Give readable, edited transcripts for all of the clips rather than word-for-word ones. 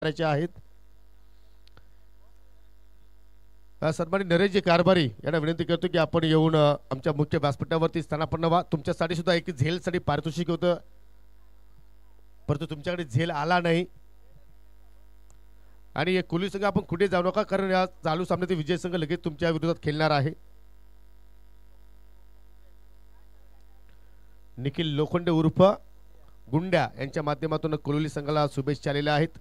करायचे आहेत. सन्माननीय नरेशजी कारभारी यांना विनंती करतो की आपण येऊन आमच्या मुख्य व्यासपीठावरती स्थानापन्न व्हा. तुमच्यासाठी सुद्धा एक झेलसाठी पारितोषिक होतं, परंतु तुमच्याकडे झेल आला नाही. आणि एक कुली संघ आपण कुठे जाऊ नका, कारण या चालू सामन्यात विजय संघ लगेच तुमच्या विरोधात खेळणार आहे. निखिल लोखंडे उर्फ गुंड्या यांच्या माध्यमातून कोलोली संघाला शुभेच्छा आलेल्या आहेत.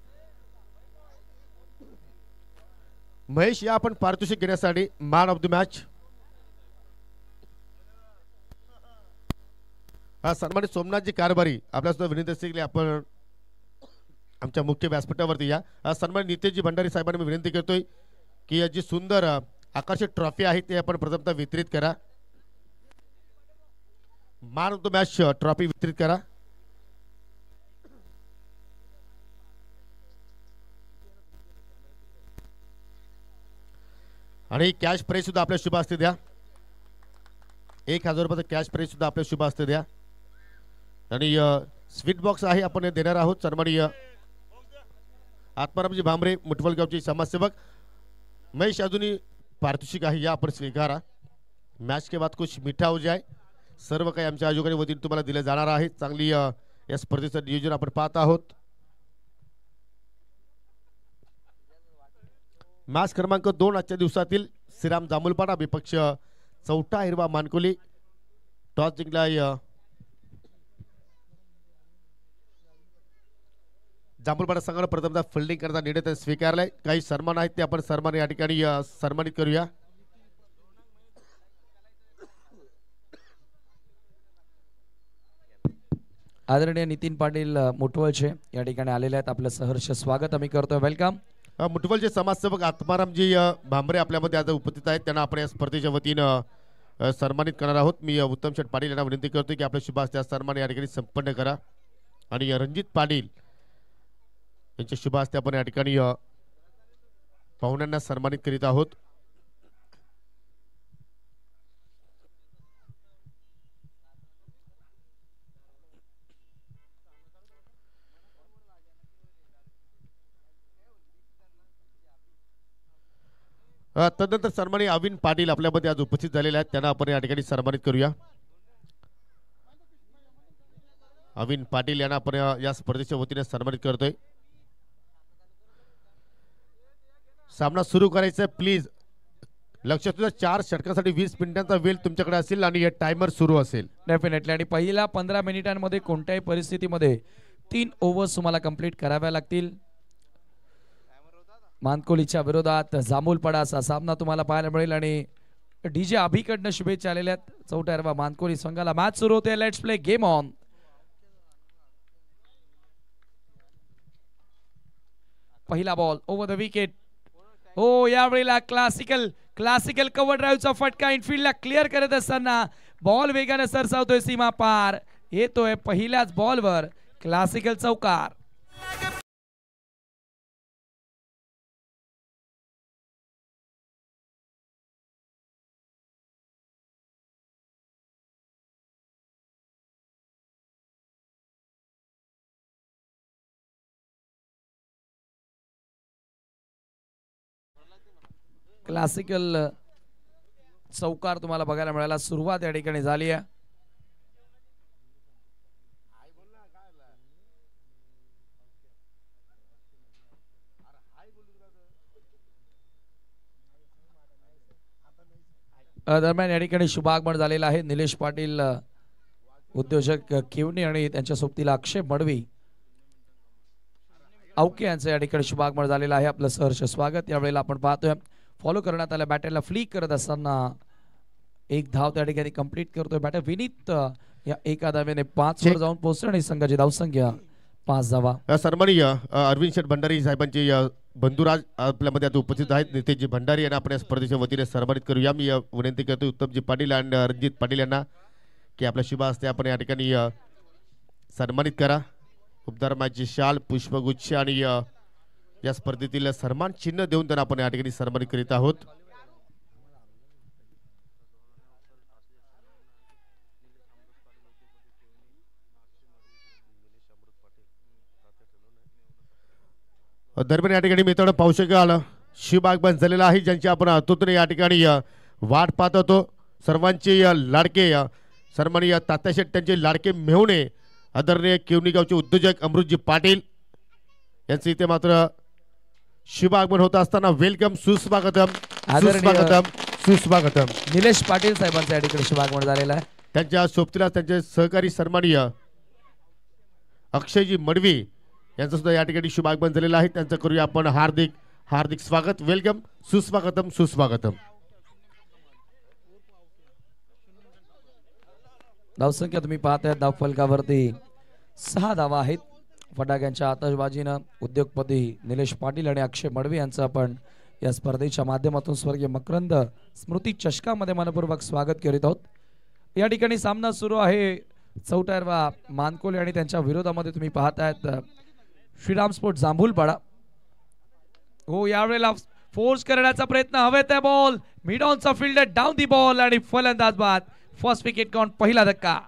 महेश या आपण पारितोषिक घेण्यासाठी मॅन ऑफ द मॅच. सन्मानित सोमनाथजी कारभारी आपल्यासुद्धा विनंती असेल की आपण आमच्या मुख्य व्यासपीठावरती या. सन्मानित नितेशजी भंडारी साहेबांना मी विनंती करतोय की जी सुंदर आकर्षक ट्रॉफी आहे ते आपण प्रथमतः वितरित करा. Man of the match trophy वितरित करा. आणि कॅश प्राइज सुद्धा आपल्या शुभ हस्ते द्या. 1000 रुपयाचा कॅश प्राइज सुद्धा आपल्या शुभ हस्ते द्या. आणि स्वीट बॉक्स आहे आपण देणार आहोत. सन्माननीय आत्मारामजी भांबरे मुठवलगावचे समाजसेवक. महेश अजूनही पारितोषिक आहे या आपण स्वीकारा. मॅच के बाद कुछ मीठा हो जाए. सर्व काही आमच्या आयोजकांनी वतीने तुम्हाला दिले जाणार आहे. चांगली या स्पर्धेचं नियोजन आपण पाहत आहोत. मॅच क्रमांक 2 आजच्या दिवसातील श्रीराम जांभूलपाडा विपक्ष चौटा हिरवा मानकोली. टॉस जिंकलाय जांभूलपाडा संघाने प्रथमतः फिल्डिंग करता निर्णय स्वीकारलाय. काही सन्मान आहेत ते आपण सन्मान या ठिकाणी सन्मानित करूया. आदरणीय नितीन पाटील मुठवलचे या ठिकाणी आलेले आहेत. आपलं सहर्ष स्वागत आम्ही करतोय. वेलकम. मुठवलचे समाजसेवक आत्मारामजी भांबरे आपल्यामध्ये आज उपस्थित आहेत. त्यांना आपण या स्पर्धेच्या वतीनं सन्मानित करणार आहोत. मी उत्तम शेठ पाटील यांना विनंती करतो की आपल्या शुभ हस्ते सन्मान या ठिकाणी संपन्न करा. आणि रणजित पाटील यांच्या शुभ हस्ते आपण या ठिकाणी पाहुण्यांना सन्मानित करीत आहोत. तदनंतर सन्माननीय अविन पाटील आपल्यामध्ये आज उपस्थित झालेले आहेत. त्यांना आपण या ठिकाणी सन्मानित करूया. अविन पाटील यांना आपण या स्पर्धेच्या वतीने सन्मानित करतोय. सामना सुरू करायचा आहे. प्लीज लक्षात ठेवा 4 षटकांसाठी 20 मिनिटांचा वेळ तुमच्याकडे असेल आणि हे टायमर सुरू असेल. डेफिनेटली. आणि पहिल्या 15 मिनिटांमध्ये कोणत्याही परिस्थितीमध्ये 3 ओव्हर्स तुम्हाला कंप्लीट कराव्या लागतील. मानकोलीच्या विरोधात जांभूलपाडा असा सामना तुम्हाला पाहायला मिळेल. आणि डीजे अभिकडनं शुभेच्छा आलेल्या आहेत चौटा हिरवा मानकोली संघाला. मॅच सुरू होते. Let's play game on. पहिला बॉल ओव्हर द विकेट. हो, यावेळेला क्लासिकल कव्हर ड्राईव्हचा फटका इनफिल्डला क्लिअर करत असताना बॉल वेगाने सरसावतोय सीमा पार. येतोय पहिल्याच बॉलवर क्लासिकल चौकार. क्लासिकल चौकार तुम्हाला बघायला मिळाला. सुरुवात या ठिकाणी झाली आहे. दरम्यान या ठिकाणी शुभागमन झालेला आहे. निलेश पाटील उद्योजक किवणी आणि त्यांच्या सोबतीला अक्षय मडवी औके यांचं या ठिकाणी शुभागमन झालेलं आहे. आपलं सहर्ष स्वागत. यावेळेला आपण पाहतोय फॉलो करण्यात आल्या बॅटरला फ्लिक करत असताना एक धाव त्या ठिकाणी कंप्लीट करतोय बॅटर विनीत. या एका धावेने 5 वर जाऊन पोहोचतो आणि संघाची धावसंख्या 5 धावा. सन्माननीय अरविंद शेठ भंडारी साहेबांचे बंधुराज आपल्यामध्ये आता उपस्थित आहेत. नितेशजी भंडारी यांना आपण या स्पर्धेच्या वतीने सन्मानित करूया. मी विनंती करतो उत्तमजी पाटील आणि रणजित पाटील यांना की आपल्या शुभ हस्ते आपण या ठिकाणी सन्मानित करा. उपदार मॅचची शाल, पुष्पगुच्छ आणि या स्पर्धेतील सन्मान चिन्ह देऊन त्यांना आपण या ठिकाणी सन्मानित करीत आहोत. दरम्यान या ठिकाणी मित्रांनो पाहू शकाल शिवबाग बंद झालेला आहे, ज्यांची आपण आतुरतेने या ठिकाणी वाट पाहत होतो. सर्वांचे लाडके सन्माननीय तात्याशेठ त्यांचे लाडके मेहुणे आदरणीय किवनी गावचे उद्योजक अमृतजी पाटील यांचे इथे मात्र शुभ आगमन होत असताना वेलकम, सुस्वागतम, सुस्वागतम, सुस्वागतम. निलेश पाटील साहेबांचा या ठिकाणी शुभ आगमन झालेला आहे. त्यांच्या सोबतीला त्यांचे सहकारी सन्माननीय अक्षयजी मडवी यांचं सुद्धा या ठिकाणी शुभ आगमन झालेलं आहे. त्यांचं करूया आपण हार्दिक हार्दिक स्वागत. वेलकम, सुस्वागतम, सुस्वागतम. धावसंख्या तुम्ही पाहताय धाव फलकावरती 6 धावा आहेत. फटाक्यांच्या आतषबाजीनं उद्योगपती निलेश पाटील आणि अक्षय मडवी यांचं आपण या स्पर्धेच्या माध्यमातून स्वर्गीय मकरंद स्मृती चषकामध्ये मनपूर्वक स्वागत करीत आहोत. या ठिकाणी सामना सुरू आहे चौटायरवा मानकोले आणि त्यांच्या विरोधामध्ये तुम्ही पाहतायत श्रीराम स्पोर्ट जांभूलपाडा. हो, यावेळेला फोर्स करण्याचा प्रयत्न हवे त्या बॉल मिड ऑनचा फील्डर डाऊन दी बॉल आणि फलंदाज बाद. फर्स्ट विकेट काउंट, पहिला धक्का.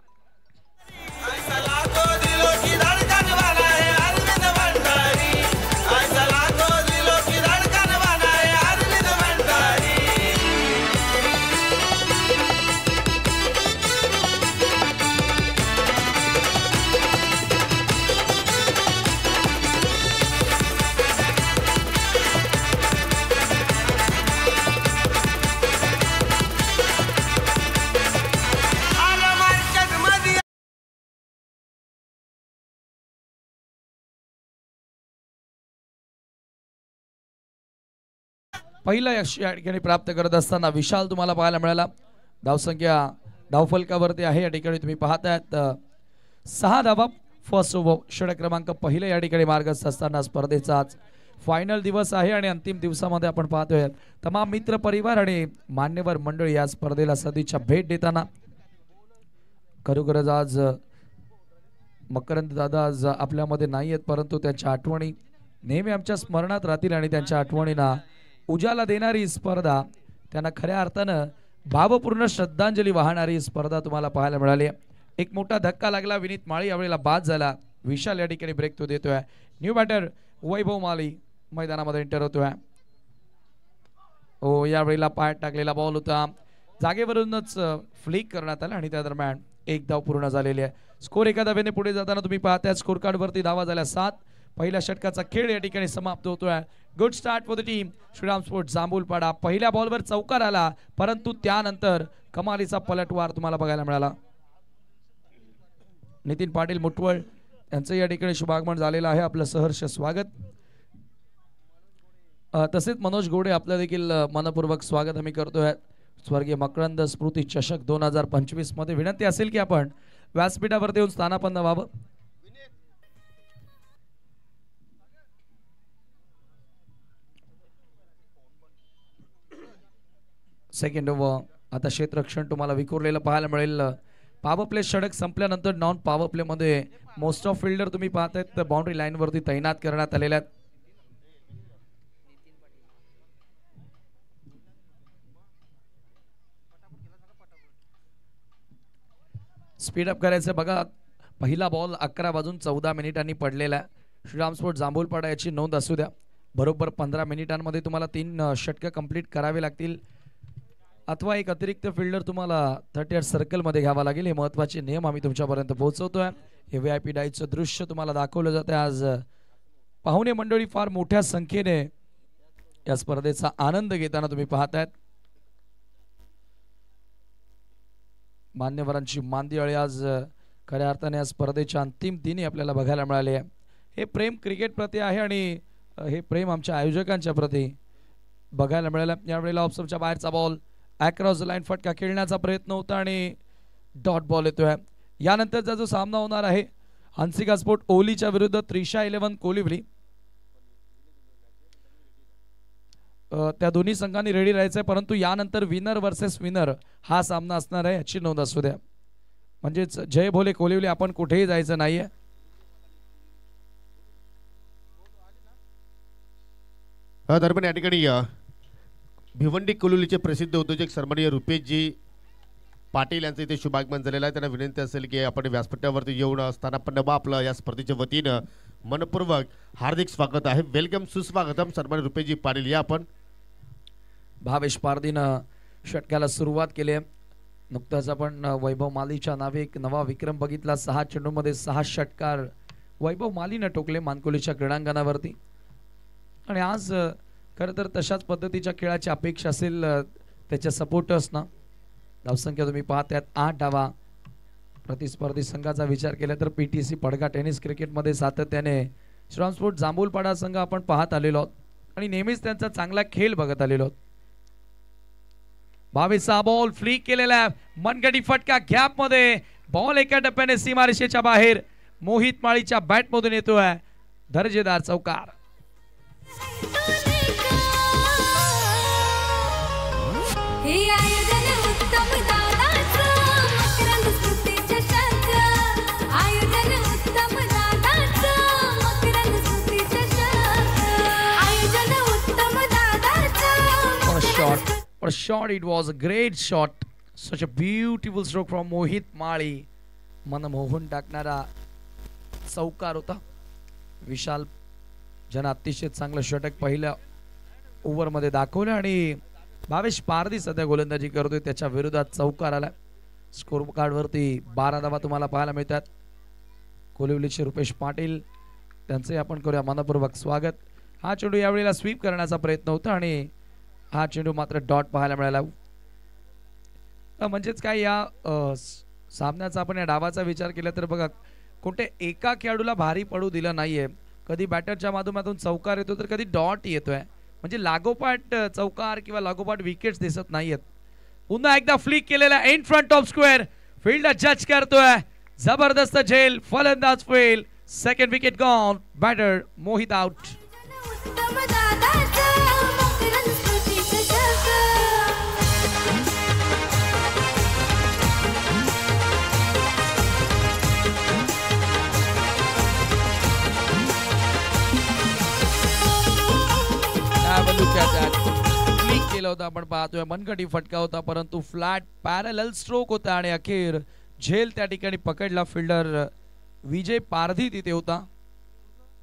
पहिला यश या ठिकाणी प्राप्त करत असताना विशाल तुम्हाला पाहायला मिळाला. धावसंख्या धावफलकावरती आहे. या ठिकाणी तुम्ही पाहतायत 6 धावा. फर्स्ट ओव्हर षटक क्रमांक पहिला या ठिकाणी मार्गस्थ असताना स्पर्धेचा आज फायनल दिवस आहे आणि अंतिम दिवसामध्ये आपण पाहतोय तमाम मित्र परिवार आणि मान्यवर मंडळी या स्पर्धेला सदिच्छा भेट देताना. खरोखरच आज मकरंद दादा आज आपल्यामध्ये नाही आहेत, परंतु त्यांच्या आठवणी नेहमी आमच्या स्मरणात राहतील आणि त्यांच्या आठवणींना उजाला देणारी स्पर्धा, त्यांना खऱ्या अर्थानं भावपूर्ण श्रद्धांजली वाहणारी स्पर्धा तुम्हाला पाहायला मिळाली. एक मोठा धक्का लागला. विनीत माळी यावेळेला बाद झाला. विशाल या ठिकाणी ब्रेक तो देतोय. न्यू बॅटर वैभव माळी मैदानामध्ये एंटर होतोय. हो, यावेळेला पायात टाकलेला बॉल होता, जागेवरूनच फ्लिक करण्यात आला आणि त्या दरम्यान एक धाव पूर्ण झालेली आहे. स्कोर एका धावेने पुढे जाताना तुम्ही पाहताय स्कोर कार्ड वरती धावा झाल्या 7. पहिल्या षटकाचा खेळ या ठिकाणी समाप्त होतोय. Good start for the team Shriram sport Jambhulpada. पहिल्या बॉलवर चौकार आला, परंतु त्यानंतर कमालीचा पलटवार तुम्हाला बघायला मिळाला. नितीन पाटील मुटवळ यांचं या ठिकाणी शुभागमन झालेलं आहे. आपलं सहर्ष स्वागत. तसेच मनोज गोडे आपलं देखील मनपूर्वक स्वागत आम्ही करतोय स्वर्गीय मकरंद स्मृती चषक 2025 मध्ये. विनंती असेल की आपण व्यासपीठावरती येऊन स्थानापन्न व्हावं. सेकंड ओव्हर आता क्षेत्ररक्षण तुम्हाला विखुरलेलं पाहायला मिळेल. पॉवर प्ले षटक संपल्यानंतर नॉन पॉवर प्ले मध्ये मोस्ट ऑफ फिल्डर तुम्ही पाहतायत बाउंड्री लाईन वरती तैनात करण्यात आलेल्या आहेत. स्पीड अप करायचं बघा. पहिला बॉल 11 वाजून 14 मिनिटांनी पडलेला आहे. श्रीराम स्पोर्ट जांभूलपाडा याची नोंद असू द्या. बरोबर 15 मिनिटांमध्ये तुम्हाला 3 षटकं कंप्लीट करावे लागतील अथवा एक अतिरिक्त फिल्डर तुम्हाला 38 सर्कल मध्ये घ्यावा लागेल. हे महत्त्वाचे नियम आम्ही तुमच्यापर्यंत पोहोचवतोय. हे VIP डाईचं दृश्य तुम्हाला दाखवलं जातं. आज पाहुणे मंडळी फार मोठ्या संख्येने या स्पर्धेचा आनंद घेताना तुम्ही पाहतायत. मान्यवरांची मांदियाळी आज खऱ्या अर्थाने या स्पर्धेच्या अंतिम दिनी आपल्याला बघायला मिळाले आहे. हे प्रेम क्रिकेट प्रती आहे आणि हे प्रेम आमच्या आयोजकांच्या प्रती बघायला मिळालं. यावेळेला ऑफस्टंपच्या बाहेरचा बॉल अक्रॉस द लाईन फटका खेळण्याचा प्रयत्न होता आणि डॉट बॉल येतोय. यानंतरचा जो सामना होणार आहे हंसिका स्पोर्ट ओलीच्या विरुद्ध त्रिशा 11 कोलिवली. त्या दोन्ही संघांनी रेडी राहायचंय, परंतु यानंतर विनर वर्सेस विनर हा सामना असणार आहे याची नोंद असू द्या. म्हणजेच जय भोले कोलिवली आपण कुठेही जायचं नाहीये. दरम्यान या ठिकाणी भिवंडी कोलिवलीचे प्रसिद्ध उद्योजक सन्माननीय रुपेशजी पाटील यांचं इथे शुभागमन झालेलं आहे. त्यांना विनंती असेल की आपण व्यासपीठावरती येऊन असताना पण आपलं या स्पर्धेच्या वतीनं मनपूर्वक हार्दिक स्वागत आहे. वेलकम, सुस्वागतम. सन्मानित रुपेशजी पाटील या आपण. भावेश पारदीनं षटकाला सुरुवात केली आहे. नुकताच आपण वैभव मालीच्या नावे एक नवा विक्रम बघितला. 6 चेंडूमध्ये 6 षटकार वैभव मालीनं टोकले मानकोलीच्या क्रीडांगणावरती. आणि आज खरं तर तशाच पद्धतीच्या खेळाची अपेक्षा असेल त्याच्या सपोर्टर्सना. धावसंख्या तुम्ही पाहताय 8 धावा. प्रतिस्पर्धी संघाचा विचार केला तर PTC पडगा टेनिस क्रिकेटमध्ये सातत्याने श्रीरामस्पोर्ट जांभूलपाडा संघ आपण पाहत आलेलो आहोत आणि नेहमीच त्यांचा चांगला खेळ बघत आलेलो आहोत. 22 बॉल फ्लिक केलेला मनगटी फटका गॅप मध्ये. बॉल एका टप्प्याने सीमारेषेच्या बाहेर. मोहित माळीच्या बॅट मधून येतोय दर्जेदार चौकार. What a shot it was, a great shot. Such a beautiful stroke from Mohit Mali. Manmohan टाकणारा चौकार होता. विशाल ज्यानं अतिशय चांगलं षटक पहिल्या ओव्हरमध्ये दाखवलं आणि भावेश पारदी सध्या गोलंदाजी करतोय. त्याच्या विरोधात चौकार आला. स्कोर कार्डवरती 12 धावा तुम्हाला पाहायला मिळतात. कोलिवलीचे रुपेश पाटील त्यांचे आपण करूया मनपूर्वक स्वागत. हा चेंडू यावेळेला स्वीप करण्याचा प्रयत्न होता आणि हा चेंडू मात्र डॉट पाहायला मिळाला. म्हणजेच काय या सामन्याचा आपण या डावाचा विचार केला तर बघा कोणत्या एका खेळाडूला भारी पडू दिलं नाहीये. कधी बॅटरच्या माध्यमातून चौकार येतो तर कधी डॉट येतोय. म्हणजे लागोपाठ चौकार किंवा लागोपाठ विकेट्स दिसत नाहीयेत. पुन्हा एकदा फ्लिक केलेला in front of square. Fielder जज करतोय. जबरदस्त झेल. फलंदाज फेल. Second wicket gone. Batter Mohit out. Click केलं होतं आपण पाहतोय. मनगटी फटका होता परंतु फ्लॅट पॅरलल स्ट्रोक होता आणि अखेर झेल त्या ठिकाणी पकडला. फिल्डर विजय पारधी तिथे होता.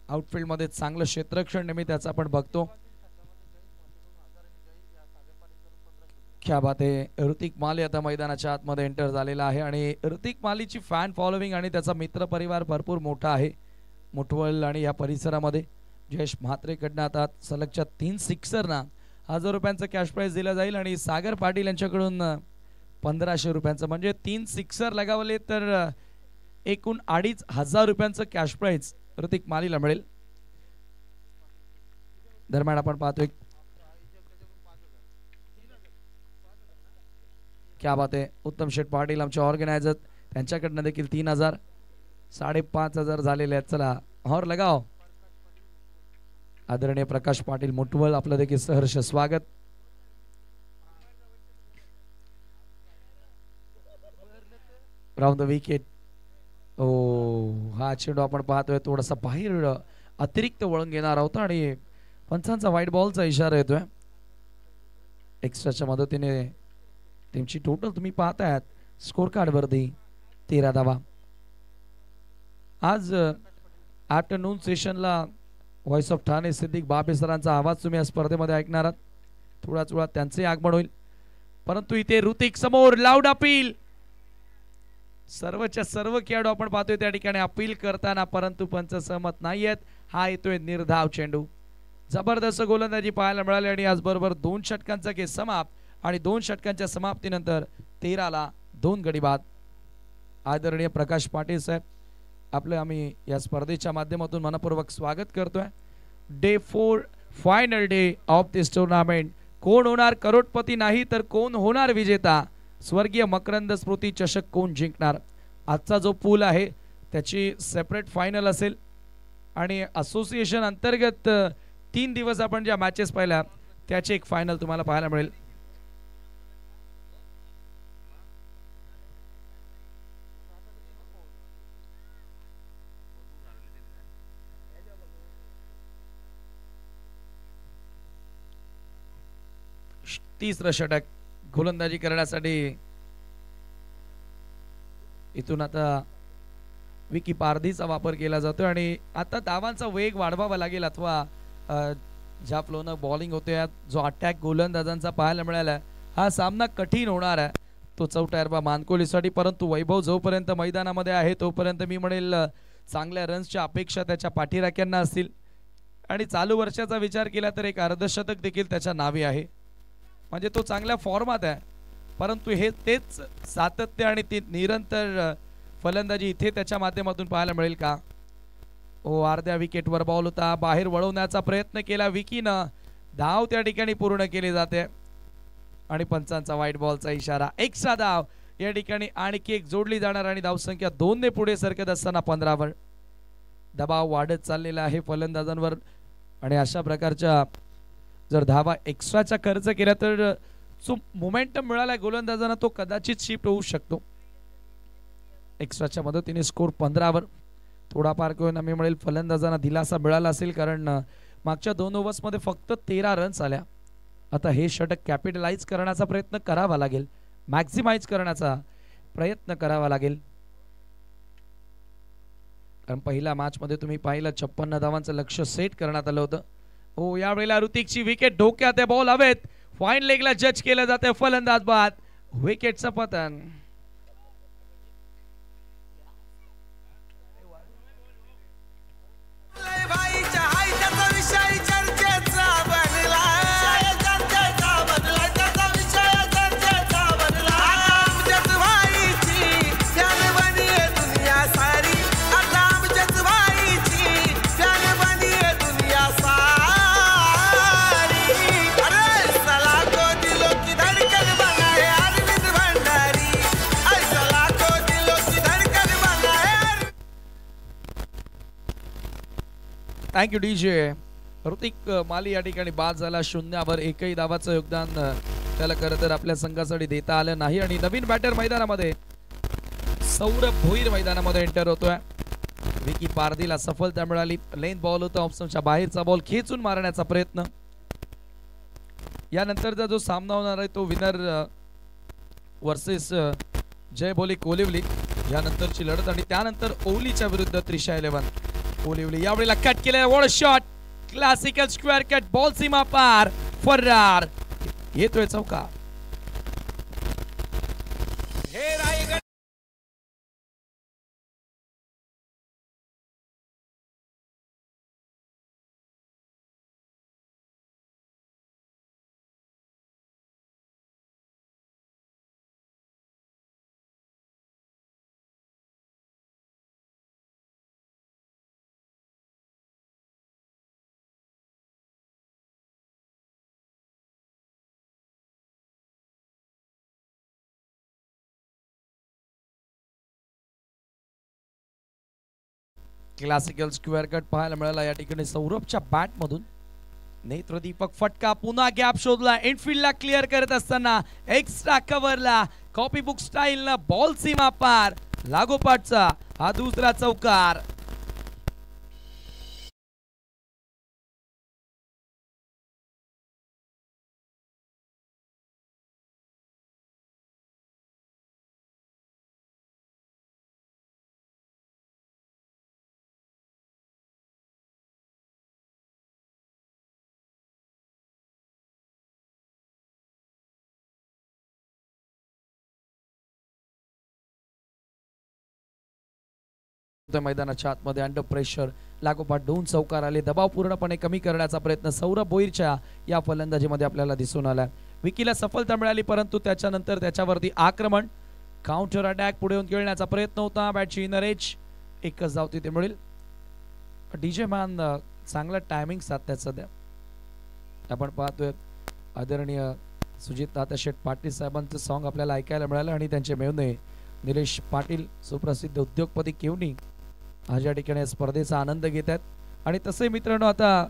आउटफील्ड मध्ये चांगलं क्षेत्ररक्षण नेहमी त्याचा आपण बघतो. क्या बात आहे. ऋतिक माली आता मैदानाच्या आतमध्ये एंटर झालेला आहे आणि ऋतिक मालीची फॅन फॉलोविंग आणि त्याचा मित्र परिवार भरपूर मोठा आहे मुठवल आणि या परिसरामध्ये. जयेश म्हात्रेकडनं आता सलगच्या 3 सिक्सरना 1000 रुपयांचं कॅश प्राइज दिलं जाईल आणि सागर पाटील यांच्याकडून 1500 रुपयांचं. म्हणजे 3 सिक्सर लगावले तर एकूण 2500 रुपयांचं कॅश प्राइज ऋतिक मालीला मिळेल. दरम्यान आपण पाहतोय क्या बात आहे. उत्तम शेठ पाटील आमचे ऑर्गनायझर त्यांच्याकडनं देखील 3000 5,500 झालेले आहेत. चला और लगाव. आदरणीय प्रकाश पाटील मुटवळ आपलं देखील सहर्ष स्वागत. Round the wicket. ओ हा चेंडू आपण पाहतोय थोडासा बाहेर अतिरिक्त वळण घेणार होता आणि पंचांचा व्हाईट बॉलचा इशारा येतोय. एक्स्ट्राच्या मदतीने टीमची टोटल तुम्ही पाहतायत स्कोर कार्ड वरती 13 धावा. आज आफ्टरनून सेशनला व्हॉइस ऑफ ठाणे सिद्दीक बाबे सरांचा आवाज तुम्ही या स्पर्धेमध्ये ऐकणार आहात. थोड्याच वेळात त्यांचे आगमन होईल. परंतु इथे ऋतिक समोर लाऊड अपील. सर्वच्या सर्व खेळाडू आपण पाहतोय त्या ठिकाणी अपील करताना परंतु पंच सहमत नाहीयेत. हा येतोय निर्धाव चेंडू. जबरदस्त गोलंदाजी पाहायला मिळाली आणि आज बरोबर 2 षटकांचा खेळ समाप्त आणि 2 षटकांच्या समाप्तीनंतर 13ला 2 गडी बाद. आदरणीय प्रकाश पाटील साहेब आपलं आम्ही या स्पर्धेच्या माध्यमातून मनपूर्वक स्वागत करतोय. Day 4 final day of this tournament. कोण होणार करोडपती नाही तर कोण होणार विजेता. स्वर्गीय मकरंद स्मृती चषक कोण जिंकणार. आजचा जो पूल आहे त्याची सेपरेट फायनल असेल आणि असोसिएशन अंतर्गत 3 दिवस आपण ज्या मॅचेस पाहिल्या त्याची एक फायनल तुम्हाला पाहायला मिळेल. तिसरं षटक गोलंदाजी करण्यासाठी इथून आता विकी पारधीचा वापर केला जातो आणि आता धावांचा वेग वाढवावा लागेल अथवा ज्या फ्लोनं बॉलिंग होते जो अटॅक गोलंदाजांचा पाहायला मिळाला हा सामना कठीण होणार आहे तो चौटायरबा मानकोलीसाठी. परंतु वैभव जोपर्यंत मैदानामध्ये आहे तोपर्यंत मी म्हणेल चांगल्या रन्सच्या अपेक्षा त्याच्या पाठीराख्यांना असतील आणि चालू वर्षाचा विचार केला तर एक अर्धशतक देखील त्याच्या नावे आहे. म्हणजे तो चांगल्या फॉर्मात आहे. परंतु हे तेच सातत्य आणि ती निरंतर फलंदाजी इथे त्याच्या माध्यमातून पाहायला मिळेल का. अर्ध्या विकेटवर बॉल होता बाहेर वळवण्याचा प्रयत्न केला विकीनं धाव त्या ठिकाणी पूर्ण केली जाते आणि पंचांचा व्हाईट बॉलचा इशारा. एक्स्ट्रा धाव या ठिकाणी आणखी एक जोडली जाणार आणि धावसंख्या 2 ने पुढे सरकत असताना 15 वर दबाव वाढत चाललेला आहे फलंदाजांवर आणि अशा प्रकारच्या जर धावा एक्स्ट्राचा खर्च केला तर जो मोमेंटम मिळाला गोलंदाजांना तो कदाचित शिफ्ट होऊ शकतो. एक्स्ट्राच्या मदतीने स्कोर 15 वर थोडाफार कोण मी म्हणेल फलंदाजांना दिलासा मिळाला असेल कारण मागच्या 2 ओव्हर्समध्ये फक्त 13 रन्स आल्या. आता हे षटक कॅपिटलाइज करण्याचा प्रयत्न करावा लागेल मॅक्झिमाइज करण्याचा प्रयत्न करावा लागेल कारण पहिल्या मॅच मध्ये तुम्ही पाहिलं 56 धावांचं लक्ष्य सेट करण्यात आलं होतं. यावेळेला ऋतिकची विकेट डोक्यात आहे बॉल हवेत फाईन लेगला जज केलं जाते फलंदाज बाद विकेटचं पतन. Thank you DJ. ऋतिक माली या ठिकाणी बाद झाला 0 वर एकही धावाचं योगदान त्याला खरं तर आपल्या संघासाठी देता आलं नाही आणि नवीन बॅटर मैदानामध्ये सौरभ भोईर मैदानामध्ये एंटर होतोय. विकी पारधीला सफलता मिळाली लेन बॉल होता ऑप्शनच्या बाहेरचा बॉल खेचून मारण्याचा प्रयत्न. यानंतरचा जो सामना होणार आहे तो विनर वर्सेस जय बोली कोलिवली यानंतरची लढत आणि त्यानंतर ओवलीच्या विरुद्ध त्रिशा 11. ओलिवली यावेळेला कट केलेला वॉड shot classical square cut ball सीमा पार फरार येतोय चौका. क्लासिकल स्क्वेअर कट पाहायला मिळाला या ठिकाणी सौरभच्या बॅट मधून. नेत्रदीपक फटका पुन्हा गॅप शोधला इनफिल्डला क्लिअर करत असताना एक्स्ट्रा कव्हरला कॉपी बुक स्टाईल बॉल सीमा पार लागोपाठचा हा दुसरा चौकार. मैदानाच्या आतमध्ये अंडर प्रेशर लागोपाठ 2 चौकार आले. दबाव पूर्णपणे कमी करण्याचा प्रयत्न सौरभ भोईरच्या या फलंदाजीमध्ये आपल्याला दिसून आला. विकीला सफलता मिळाली परंतु त्याच्यानंतर त्याच्यावरती आक्रमण काउंटर अटॅक पुढे येऊन खेळण्याचा प्रयत्न होता. बॅटची इनर एज एकच धाव तिथे मिळेल. डीजे मॅन चांगला टायमिंग साधतात सध्या. आपण पाहतोय आदरणीय सुजित तात्या शेठ पाटील साहेबांचं सॉन्ग आपल्याला ऐकायला मिळालं आणि त्यांचे मेवणे निलेश पाटील सुप्रसिद्ध उद्योगपती केवनी आज या ठिकाणी स्पर्धेचा आनंद घेत आहेत. आणि तसे मित्रांनो आता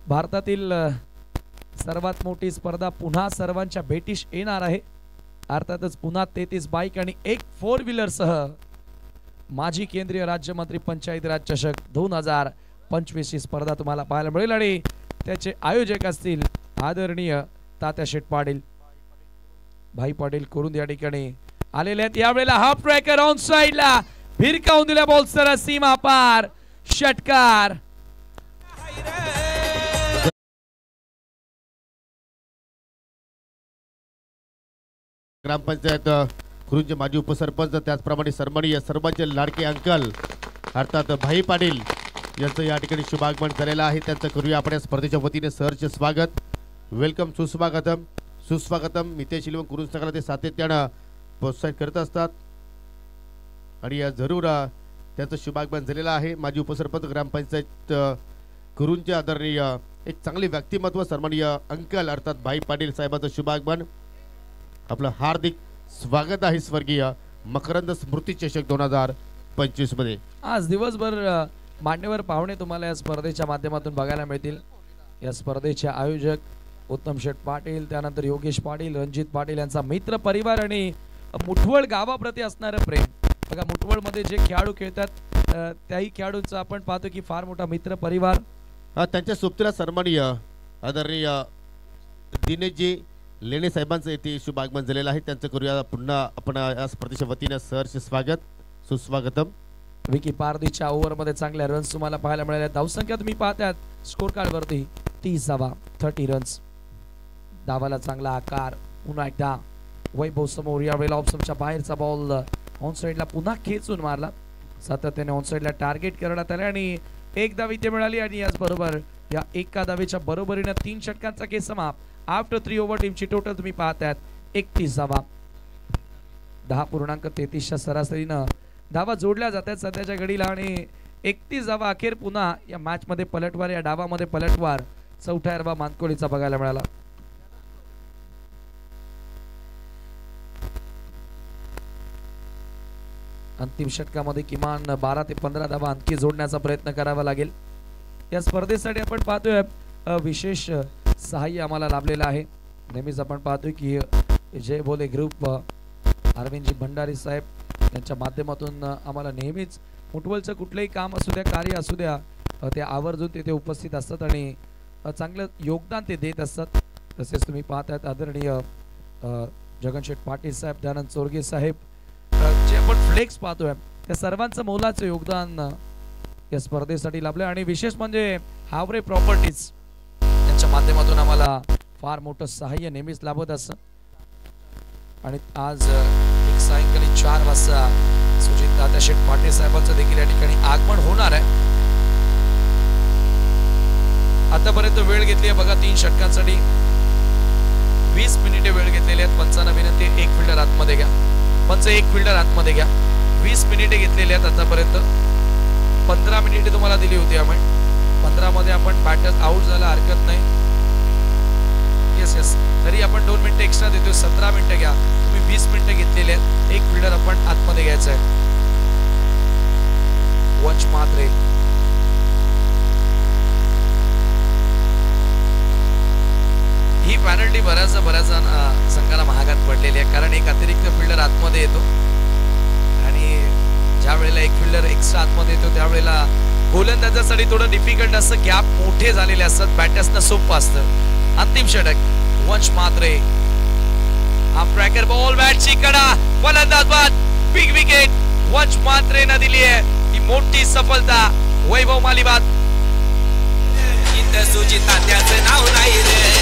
भारतातील सर्वात मोठी स्पर्धा पुन्हा सर्वांच्या भेटीस येणार आहे. अर्थातच पुन्हा 33 बाईक आणि 1 4 व्हीलर सह माजी केंद्रीय राज्यमंत्री पंचायत राज चषक 2025 ही स्पर्धा तुम्हाला पाहायला मिळेल आणि त्याचे आयोजक असतील आदरणीय तात्या शेठ पाटील भाई पाटील करून या ठिकाणी आलेले आहेत यावेळेला हाफ ट्रॅकर ऑन साइडला भिरकावून दिल्या बॉल्सर सीमा पार षटकार. ग्रामपंचायत कुरुंचे माजी उपसरपंच त्याचप्रमाणे सन्माननीय सर्वांचे लाडके अंकल अर्थात भाई पाटील यांचं या ठिकाणी शुभागमन झालेलं आहे. त्यांचं करूया आपण या स्पर्धेच्या वतीने सहर्ष स्वागत. वेलकम, सुस्वागतम सुस्वागतम. मितेश इलवण कुरुंज संघाला ते सातत्यानं प्रोत्साहित करत असतात आणि जरूर त्यांचं शुभागमन झालेलं आहे. माजी उपसरपंच ग्रामपंचायत कुरुंचे आदरणीय एक चांगले व्यक्तिमत्व सन्माननीय अंकल अर्थात भाई पाटील साहेबांचं शुभागमन. आपलं हार्दिक स्वागत आहे स्वर्गीय मकरंद स्मृती चषक 2025 मध्ये. आज दिवसभर मान्यवर पाहुणे तुम्हाला या स्पर्धेच्या माध्यमातून बघायला मिळतील. या स्पर्धेचे आयोजक उत्तम शेठ पाटील, त्यानंतर योगेश पाटील, रणजित पाटील यांचा मित्र परिवार आणि मुठवळ गावाप्रती असणारं प्रेम. बघा मुठवळ मध्ये जे खेळाडू खेळतात त्याही खेळाडूंचा आपण पाहतो की फार मोठा मित्र परिवार. त्यांच्या सोबतीला सन्माननीय आदरणीय दिनेशजी लेणे साहेबांचं येथे शुभागमन झालेलं आहे. त्यांचं करूया पुन्हा आपण या स्पर्धेच्या वतीने सहर्ष स्वागत सुस्वागतम. विकी पारदीच्या ओव्हरमध्ये चांगल्या रन्स तुम्हाला पाहायला मिळाल्या. धावसंख्या तुम्ही पाहतात स्कोर कार्ड वरती 30 धावा 30 रन्स. धावाला चांगला आकार. पुन्हा एकदा वैभव समोर यावेळेला ऑप्शनच्या बाहेरचा बॉल ऑन साइडला पुन्हा खेचून मारला. सातत्याने ऑन साइडला टार्गेट करण्यात आले आणि एक धाव इथे मिळाली आणि याचबरोबर या एका धावेच्या बरोबरीने 3 षटकांचा केस समाप्त. आफ्टर 3 ओव्हर टीमची टोटल तुम्ही पाहतात 31 धावा. 10.33च्या सरासरीनं धावा जोडल्या जातात सध्याच्या घडीला आणि 31 धावा अखेर पुन्हा या मॅच मध्ये पलटवार, या डावामध्ये पलटवार चौथा एरवा मानकोळीचा बघायला मिळाला. अंतिम षटकामध्ये किमान 12 ते 15 धावा आणखी जोडण्याचा प्रयत्न करावा लागेल. या स्पर्धेसाठी आपण पाहतोय विशेष सहाय्य आम्हाला लाभलेलं आहे. नेहमीच आपण पाहतोय की जय भोले ग्रुप अरविंदजी भंडारी साहेब यांच्या माध्यमातून आम्हाला नेहमीच मुठवलचं कुठलंही काम असू द्या, कार्य असू द्या, ते आवर्जून तिथे उपस्थित असतात आणि चांगलं योगदान ते देत असतात. तसेच तुम्ही पाहतात आदरणीय जगनशेठ पाटील साहेब, दयानंद चोरगे साहेब, जे आपण फ्लेक्स पाहतोय त्या सर्वांचं मोलाचं योगदान या स्पर्धेसाठी लाभलं आणि विशेष म्हणजे हावरे प्रॉपर्टीज यांच्या माध्यमातून आम्हाला फार मोठं सहाय्य नेहमीच लाभत असतं. आणि आज एक सायंकाळी 4 वाजता सुजित दादा शेठ पाटील साहेबांचं देखील या ठिकाणी आगमन होणार आहे. आतापर्यंत वेळ घेतली आहे बघा 3 षटकांसाठी 20 मिनिटे वेळ घेतलेली आहेत. पंचांना विनंती, एक फिल्डर आतमध्ये घ्या. पंच एक फिल्डर आतमध्ये घ्या. 20 मिनिटे घेतलेली आहेत आतापर्यंत. 15 मिनिटे तुम्हाला दिली होती आम्ही. 15 मध्ये आपण बॅटर आउट झाला हरकत नाही. येस येस, तरी आपण 2 मिनिटे एक्स्ट्रा देतोय. 17 मिनिटे घ्या. तुम्ही 20 मिनिटे घेतलेले आहेत. एक फिल्डर आपण आतमध्ये घ्यायचा आहे. वंच मात्रे, ही पॅनल्टी बऱ्याच संघाला महागात पडलेली आहे कारण एक अतिरिक्त फिल्डर आतमध्ये येतो आणि ज्या वेळेला एक फिल्डर एक्स्ट्रा आतमध्ये येतो त्यावेळेला गोलंदाजासाठी थोडं डिफिकल्ट असतं. गॅप मोठे झालेले असतात, बॅटर्सना सोपं असतं. अंतिम षटक वंच मात्रे, हा ट्रॅकर बॉल बॅटची कडा, फलंदाज बाद, बिग विकेट वंच मात्रे न दिली आहे ही मोठी सफलता. वैभव मालीबाद, इथं सुजित तात्याचं नाव नाही रे.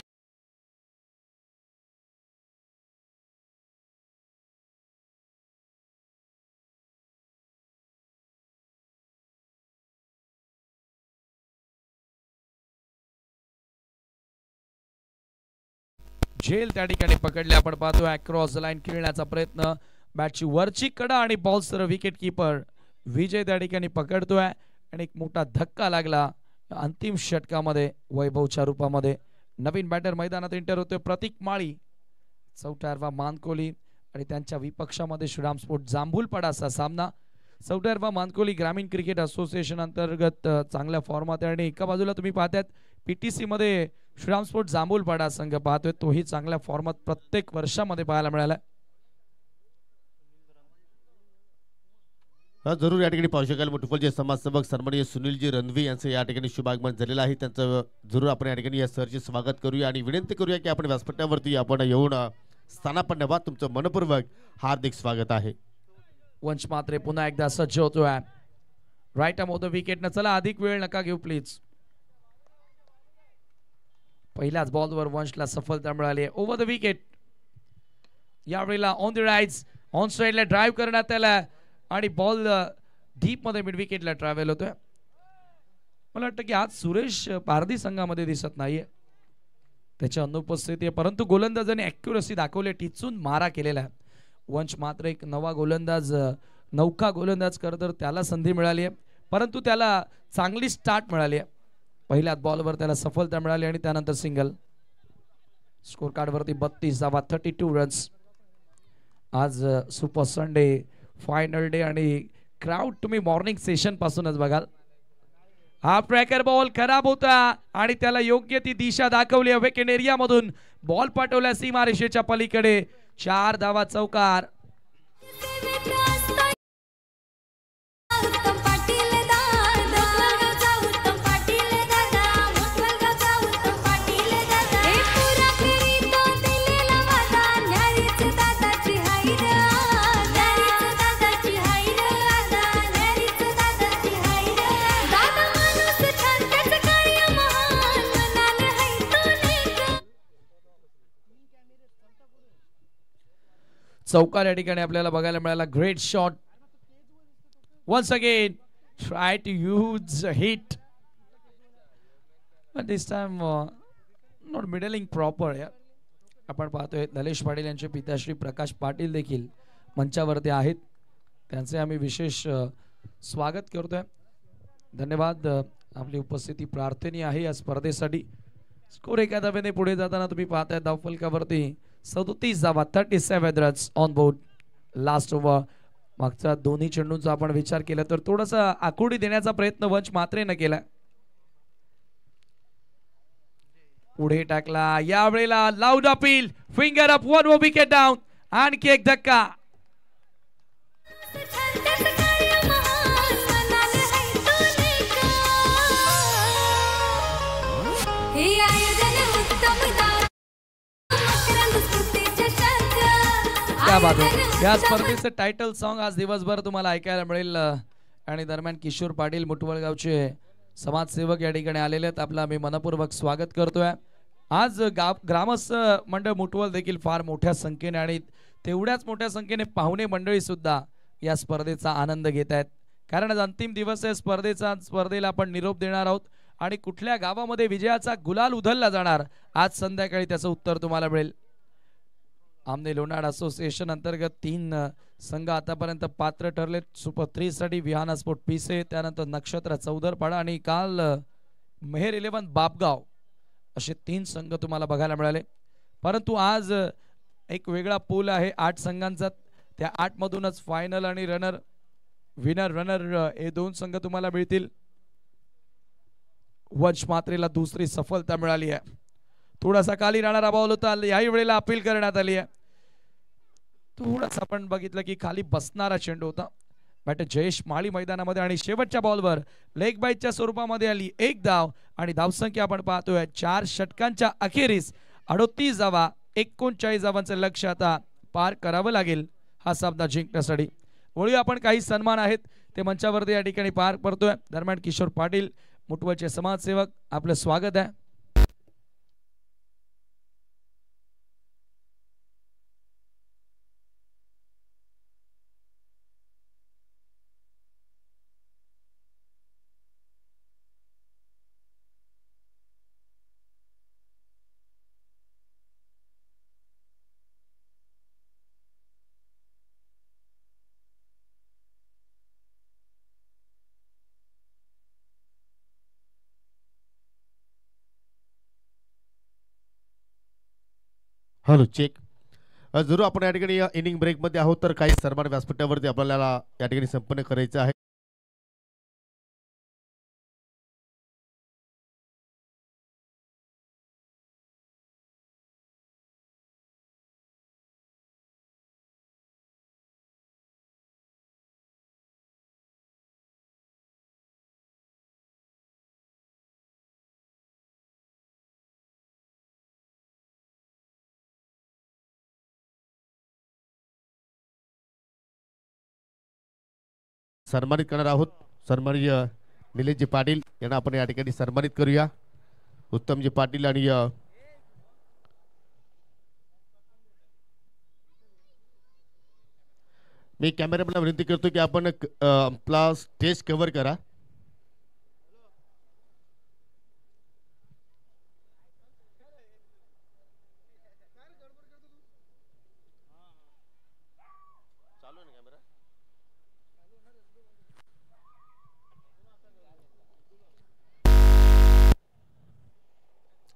झेल त्या ठिकाणी पकडले. आपण पाहतोय अक्रॉस लाईन खेळण्याचा प्रयत्न, बॅटची वरची कडा आणि बॉल सर विकेट कीपर विजय त्या ठिकाणी पकडतोय आणि एक मोठा धक्का लागला अंतिम षटकामध्ये वैभवच्या रूपामध्ये. नवीन बॅटर मैदानात एंटर होतोय प्रतीक माळी, चौथा एरवा मानकोली आणि त्यांच्या विपक्षामध्ये श्रीराम स्पोर्ट जांभूलपाडाचा सामना. चौथा एरवा मानकोली ग्रामीण क्रिकेट असोसिएशन अंतर्गत चांगल्या फॉर्मात आहे आणि एका बाजूला तुम्ही पाहतात पीटीसी मध्ये श्रीराम स्पोर्ट जांभूलपाडा संघ पाहतोय, तोही चांगल्या फॉर्मात प्रत्येक वर्षामध्ये पाहायला मिळाला. जरूर या ठिकाणी पाहू शकाल मुठफलचे समाजसेवक सन्माननीय सुनीलजी रणवी यांचं या ठिकाणी शुभागमन झालेलं आहे. त्यांचं जरूर आपण या ठिकाणी या सरचे स्वागत करूया आणि विनंती करूया की आपण व्यासपीठावरती आपण येऊन स्थानापन्नवा तुमचं मनपूर्वक हार्दिक स्वागत आहे. वंश मात्रे पुन्हा एकदा सज्ज होतोय. राईट ऑफ द विकेट न. चला अधिक वेळ नका घेऊ प्लीज. पहिल्याच बॉलवर वंशला सफलता मिळाली ओव्हर द विकेट. यावेळेला ऑन द राईज ऑन साइडला ड्राइव्ह करण्यात आला आणि बॉल डीप मध्ये मिड विकेटला ट्रॅव्हल होतोय. मला वाटतं की आज सुरेश पारधी संघामध्ये दिसत नाहीये, त्याची अनुपस्थिती आहे, परंतु गोलंदाजाने ॲक्युरसी दाखवली, टिचून मारा केलेला आहे. वंश मात्र एक नवा गोलंदाज, नौका गोलंदाज कर तर त्याला संधी मिळाली आहे, परंतु त्याला चांगली स्टार्ट मिळाली आहे. पहिल्याच बॉलवर त्याला सफलता मिळाली आणि त्यानंतर सिंगल. स्कोर कार्ड वरती 32 धावा, 32 रन्स. आज सुपर संडे फायनल डे आणि क्राऊड तुम्ही मॉर्निंग सेशन पासूनच बघाल. हा ट्रॅकर बॉल खराब होता आणि त्याला योग्य ती दिशा दाखवली. विकेट एरिया मधून बॉल पाठवला सीमारेषेच्या पलीकडे. 4 धावा चौकार. चौकार या ठिकाणी आपल्याला बघायला मिळाला. Great shot once again. Try to use hit but this time not middling proper. आपण पाहतोय नलेश पाटील यांचे पिताश्री प्रकाश पाटील देखील मंचावरती आहेत. त्यांचे आम्ही विशेष स्वागत करतोय. धन्यवाद. आपली उपस्थिती प्रार्थनीय आहे या स्पर्धेसाठी. स्कोर एका धावेने पुढे जाताना तुम्ही पाहताय धावफलकावरती 37 धावा, 37 runs on board. Last over. मागच्या दोन्ही चेंडूंचा आपण विचार केला तर थोडासा आकुडी देण्याचा प्रयत्न वंश मात्रेनं केला. पुढे टाकला. यावेळेला loud appeal. Finger up. 1 wicket down. आणखी एक धक्का. क्या बात आहे. या स्पर्धेचं टायटल सॉन्ग आज दिवसभर तुम्हाला ऐकायला मिळेल. आणि दरम्यान किशोर पाटील मुटवळगावचे समाजसेवक या ठिकाणी आलेले आहेत. आपलं आम्ही मनपूर्वक स्वागत करतोय. आज ग्रामस्थ मंडळ मुटवळ देखील फार मोठ्या संख्येने आणि तेवढ्याच मोठ्या संख्येने पाहुणे मंडळी सुद्धा या स्पर्धेचा आनंद घेत आहेत. कारण आज अंतिम दिवस आहे स्पर्धेचा. स्पर्धेला आपण निरोप देणार आहोत आणि कुठल्या गावामध्ये विजयाचा गुलाल उधळला जाणार आज संध्याकाळी त्याचं उत्तर तुम्हाला मिळेल. आमने लोणाड असोसिएशन अंतर्गत 3 संघ आतापर्यंत पात्र ठरले. सुपर 3 साठी विहाना स्पोर्ट पिसे, त्यानंतर नक्षत्र चौदरपाडा आणि काल मेहर 11 बापगाव असे 3 संघ तुम्हाला बघायला मिळाले. परंतु आज एक वेगळा पूल आहे 8 संघांचा. त्या 8 मधूनच फायनल आणि विनर रनर हे 2 संघ तुम्हाला मिळतील. वंश मात्रेला दुसरी सफलता मिळाली आहे. थोडासा खाली राहणारा बॉल होता, याही वेळेला अपील करण्यात आली आहे. थोडासा आपण बघितलं की खाली बसणारा चेंडू होता. बॅटर जयेश माळी मैदानामध्ये आणि शेवटच्या बॉलवर लेग बाईटच्या स्वरूपामध्ये आली 1 धाव आणि धावसंख्या आपण पाहतोय 4 षटकांच्या अखेरीस 38 धावा. 39 धावांचं लक्ष्य आता पार करावं लागेल हा सामना जिंकण्यासाठी. वळूया आपण काही सन्मान आहेत ते मंचावरती या ठिकाणी पार पडतोय. दरम्यान किशोर पाटील मुटवळचे समाजसेवक आपलं स्वागत आहे. Hello check. जरूर आपण या ठिकाणी इनिंग ब्रेक मध्ये आहोत तर काही सन्मान व्यासपीठावरती आपल्याला या ठिकाणी संपन्न करायचं आहे. सन्मानित करणार आहोत. सन्माननीय निलेशजी पाटील यांना आपण या ठिकाणी सन्मानित करूया. उत्तमजी पाटील आणि मी कॅमेरामॅनला विनंती करतो की आपण आपला स्टेज कव्हर करा.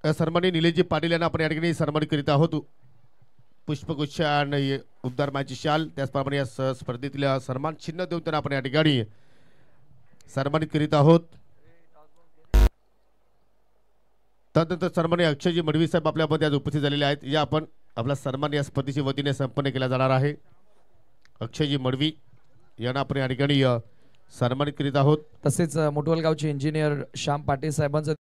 सन्माननीय निलेशजी पाटील यांना आपण या ठिकाणी सन्मानित करीत आहोत. पुष्पगुच्छ आणि उबदार माची शाल त्याचप्रमाणे या स्पर्धेतील सन्मान चिन्ह देऊन त्यांना आपण या ठिकाणी सन्मानित करीत आहोत. त्यानंतर सन्माननीय अक्षयजी मडवी साहेब आपल्यामध्ये आज उपस्थित झालेले आहेत. या आपण आपला सन्मान या स्पर्धेच्या वतीने संपन्न केला जाणार आहे. अक्षयजी मडवी यांना आपण या ठिकाणी सन्मानित करीत आहोत. तसेच मुटवलगावचे इंजिनियर श्याम पाटील साहेबांचं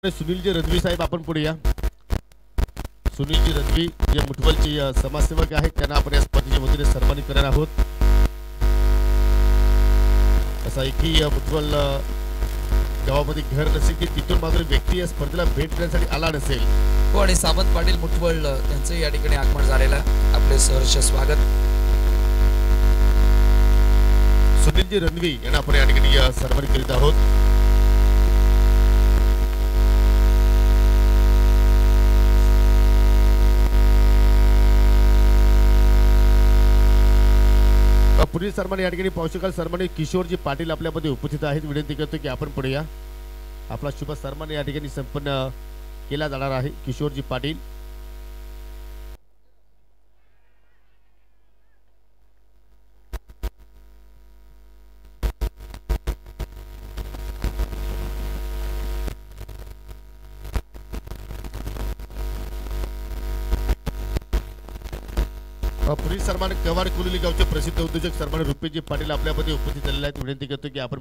सुनीलजी रदवी साहेब आपण पुढे या. सुनीलजी रदवी जे मुठवलचे समाजसेवक आहेत त्यांना आपण या स्पर्धेच्या वतीने सन्मानित करणार आहोत. असा एकही मुठवल गावामध्ये घर नसेल की तिथून मात्र व्यक्ती या स्पर्धेला भेट देण्यासाठी आला नसेल. हो आणि सावंत पाटील मुठवल त्यांचं या ठिकाणी आगमन झालेलं आहे. आपले सहर्ष स्वागत. सुनीलजी रणवी यांना आपण या ठिकाणी सन्मानित करीत आहोत. पुढील सन्मान या ठिकाणी पाहू शकाल. सन्माननीय किशोरजी पाटील आपल्यामध्ये उपस्थित आहेत. विनंती करतो की आपण पुढे या. आपला शुभ सन्मान या ठिकाणी संपन्न केला जाणार आहे. किशोरजी पाटील पुढील सन्मान कवाड कुलुली गावचे प्रसिद्ध उद्योजक सन्मान रुपेशजी पाटील आपल्यामध्ये उपस्थित झालेले आहेत. विनंती करतो की आपण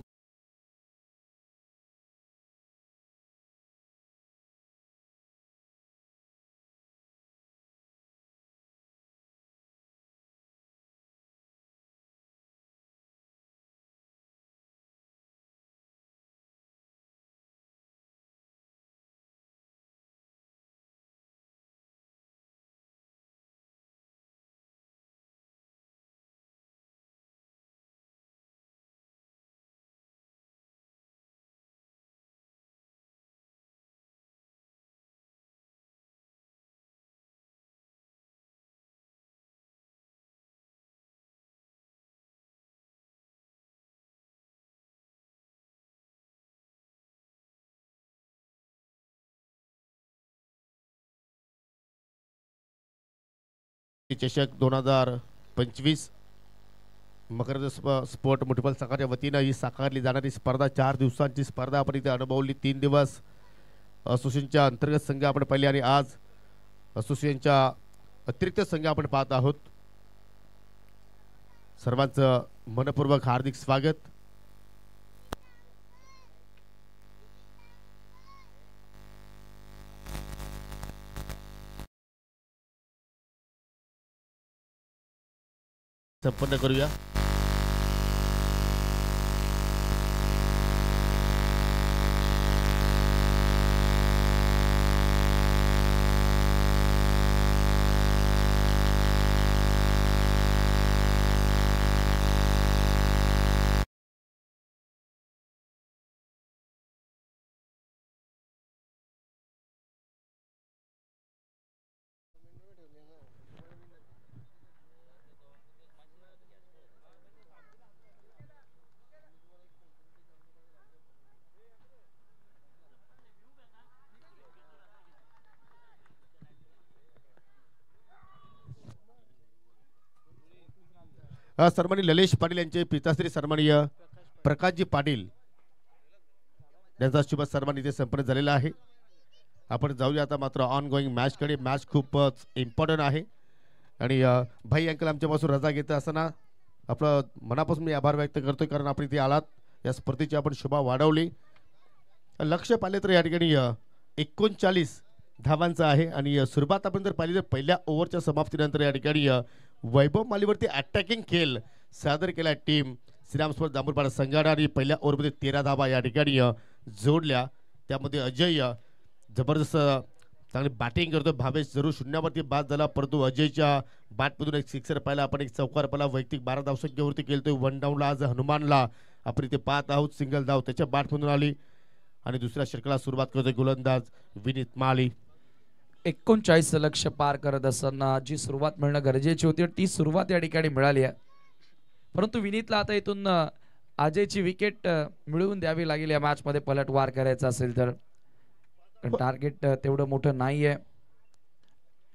चषक 2025 मकर स्पोर्ट मुठबल संघाच्या वतीनं ही साकारली जाणारी स्पर्धा 4 दिवसांची स्पर्धा आपण इथे अनुभवली. 3 दिवस असोसिएशनच्या अंतर्गत संघ आपण पाहिले आणि आज असोसिएशनच्या अतिरिक्त संघ आपण पाहत आहोत. सर्वांचं मनपूर्वक हार्दिक स्वागत. संपन्न करूया. सन्माननीय ललेश पाटील यांचे पिताश्री सन्माननीय प्रकाशजी पाटील यांचा शुभ सन्मान इथे संपन्न झालेला आहे. आपण जाऊया आता मात्र ऑन गोईंग मॅच कडे. मॅच खूपच इम्पॉर्टंट आहे आणि भाई अंकल आमच्यापासून रजा घेत असताना आपलं मनापासून मी आभार व्यक्त करतोय, कारण आपण इथे आलात. या स्पर्धेची आपण शोभा वाढवली. लक्ष पाहिले तर या ठिकाणी 39 धावांचा आहे आणि सुरुवात आपण जर पाहिली तर पहिल्या ओव्हरच्या समाप्तीनंतर या ठिकाणी वैभव मालीवरती अटॅकिंग खेळ सादर केला टीम श्रीराम स्पोर्ट्स जांभूळपाडा संघाने आणि पहिल्या ओव्हरमध्ये 13 धावा या ठिकाणी जोडल्या. त्यामध्ये अजय जबरदस्त चांगली बॅटिंग करतो. भावेश जरूर शून्यावरती बाद झाला, परंतु अजयच्या बॅटमधून एक सिक्सर पाहिला आपण, एक चौकार पाहिला. वैयक्तिक 12 धावसंख्येवरती केलतोय. वन डाऊनला आज हनुमानला आपण इथे पाहत आहोत. सिंगल धाव त्याच्या बॅटमधून आली आणि दुसऱ्या षटकाला सुरुवात करतोय गोलंदाज विनीत माली. 39 लक्ष पार करत असताना जी सुरुवात मिळणं गरजेची होती ती सुरुवात या ठिकाणी मिळाली आहे, परंतु विनीतला आता इथून अजयची विकेट मिळवून द्यावी लागेल या मॅच मध्ये पलटवार करायचा असेल तर. टार्गेट तेवढं मोठं नाहीये.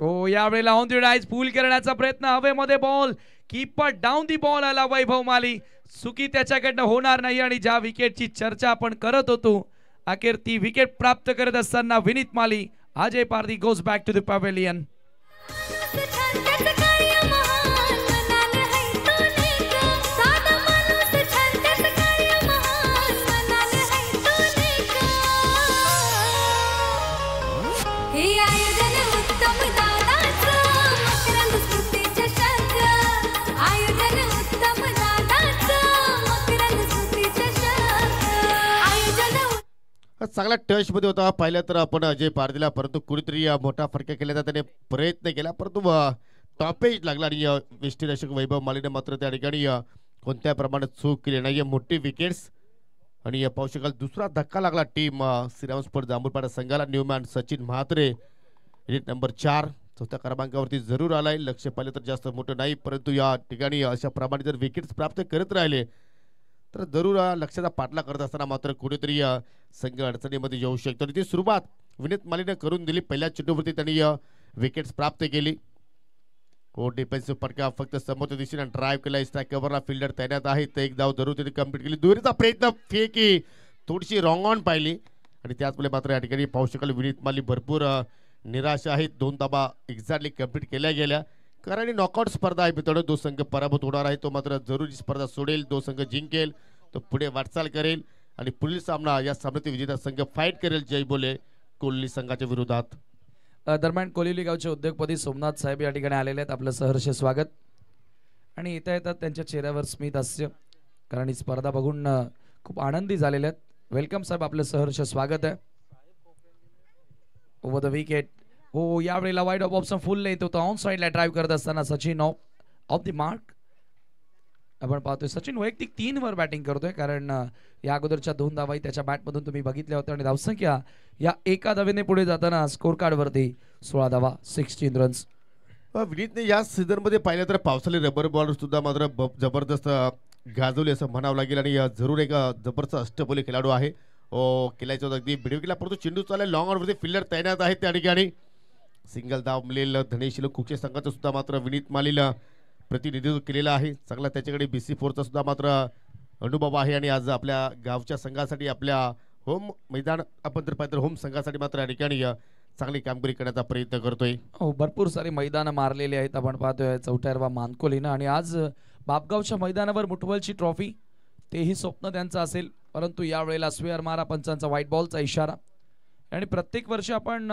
ओ यावेळेला ऑन द डाइस पूल करण्याचा प्रयत्न, हवेमध्ये ball, keeper down the ball आला वैभव माली. चुकी त्याच्याकडनं होणार नाही आणि ज्या विकेटची चर्चा आपण करत होतो अखेर ती विकेट प्राप्त करत असताना विनीत माली. Ajay Pardi goes back to the pavilion. चांगला टच मध्ये होता पाहिलं तर आपण अजय पारदीला, परंतु कुणीतरी मोठा फरक केल्याचा त्याने प्रयत्न केला, परंतु टॉपेज लागला आणि वेष्टीरक्षक वैभव मालीने मात्र त्या ठिकाणी कोणत्या प्रमाणात चूक केली नाही. मोठी विकेट्स आणि पाहू शकाल दुसरा धक्का लागला टीम श्रीराम स्पोर्ट्स जांभूळपाडा संघाला. Newman Sachin Mhatre unit number 4 चौथ्या क्रमांकावरती जरूर आलाय. लक्ष पाहिलं तर जास्त मोठं नाही, परंतु या ठिकाणी अशा प्रमाणे जर विकेट्स प्राप्त करत राहिले तर जरूर लक्षाचा पाठला करत असताना मात्र कुठेतरी संघ अडचणीमध्ये येऊ शकतो. ती सुरुवात विनीत मालीने करून दिली. पहिल्या चेंडूवरती त्यांनी विकेट्स प्राप्त केली. ओ डिफेन्सिव्ह फटका फक्त समोरच्या दिशेने ड्राईव्ह केला. स्ट्राईक कव्हरला फिल्डर तैनात आहेत. एक धाव जरूर त्यांनी कंप्लीट केली. दुहेरीचा प्रयत्न फेकी थोडीशी रॉंग ऑन पाहिली आणि त्याचमुळे मात्र या ठिकाणी पाहू शकाल विनीत माली भरपूर निराश आहेत. 2 धावा एक्झॅक्टली कंप्लीट केल्या गेल्या, कारण नॉकआउट स्पर्धा आहे मित्रांनो. 2 संघ पराभूत होणार आहे. तो मात्र जरूर स्पर्धा सोडेल. 2 संघ जिंकेल तो पुढे वाटचाल करेल आणि पुढील सामना या सामन्यातील विजेता संघ फाईट करेल जय बोले कोल्ही संघाच्या विरोधात. दरम्यान कोलिवली गावचे उद्योगपती सोमनाथ साहेब या ठिकाणी आलेले आहेत. आपलं सहर्ष स्वागत. आणि येता येतात त्यांच्या चेहऱ्यावर स्मित हास्य, कारण ही स्पर्धा बघून खूप आनंदी झालेले आहेत. वेलकम साहेब, आपलं सहर्ष स्वागत आहे. Over the wicket. हो यावेळेला वाईड ऑफ ऑप्शन फुल येत होता. ऑन साइडला ड्राईव्ह करत असताना सचिन ऑफ द मार्क. आपण पाहतोय सचिन वैयक्तिक 3 वर बॅटिंग करतोय, कारण या अगोदरच्या 2 धावाही त्याच्या बॅटमधून तुम्ही बघितल्या होत्या आणि धावसंख्या या एका धावेने पुढे जाताना स्कोर कार्ड वरती 16 धावा 16 रन्स. विनीतने या सीझन मध्ये पाहिलं तर पावसाळी रबर बॉल सुद्धा मात्र जबरदस्त गाजवले असं म्हणावं लागेल आणि जरूर एक जबरदस्त अष्टपैलू खेळाडू आहे. केल्याचं अगदी बिडवी केला, परंतु चेंडू चालला लॉंग ऑन वरती फिल्डर तैनात आहेत त्या ठिकाणी. सिंगल धाव मिळेल. धनेशील कुकचे संघाचं सुद्धा मात्र विनीत मालीला प्रतिनिधित्व केलेलं आहे. चांगला त्याच्याकडे BC4चा सुद्धा मात्र अनुभव आहे आणि आज आपल्या गावच्या संघासाठी आपल्या होम मैदान आपण जर पाहिलं तर होम संघासाठी मात्र या ठिकाणी चांगली कामगिरी करण्याचा प्रयत्न करतोय. हो, भरपूर सारी मैदानं मारलेली आहेत आपण पाहतोय चौटारवा मानकोलीनं. आणि आज बापगावच्या मैदानावर मुठवलची ट्रॉफी, तेही स्वप्न त्यांचं असेल. परंतु यावेळेला स्वेअर मारा पंचांचा व्हाईट बॉलचा इशारा. आणि प्रत्येक वर्षी आपण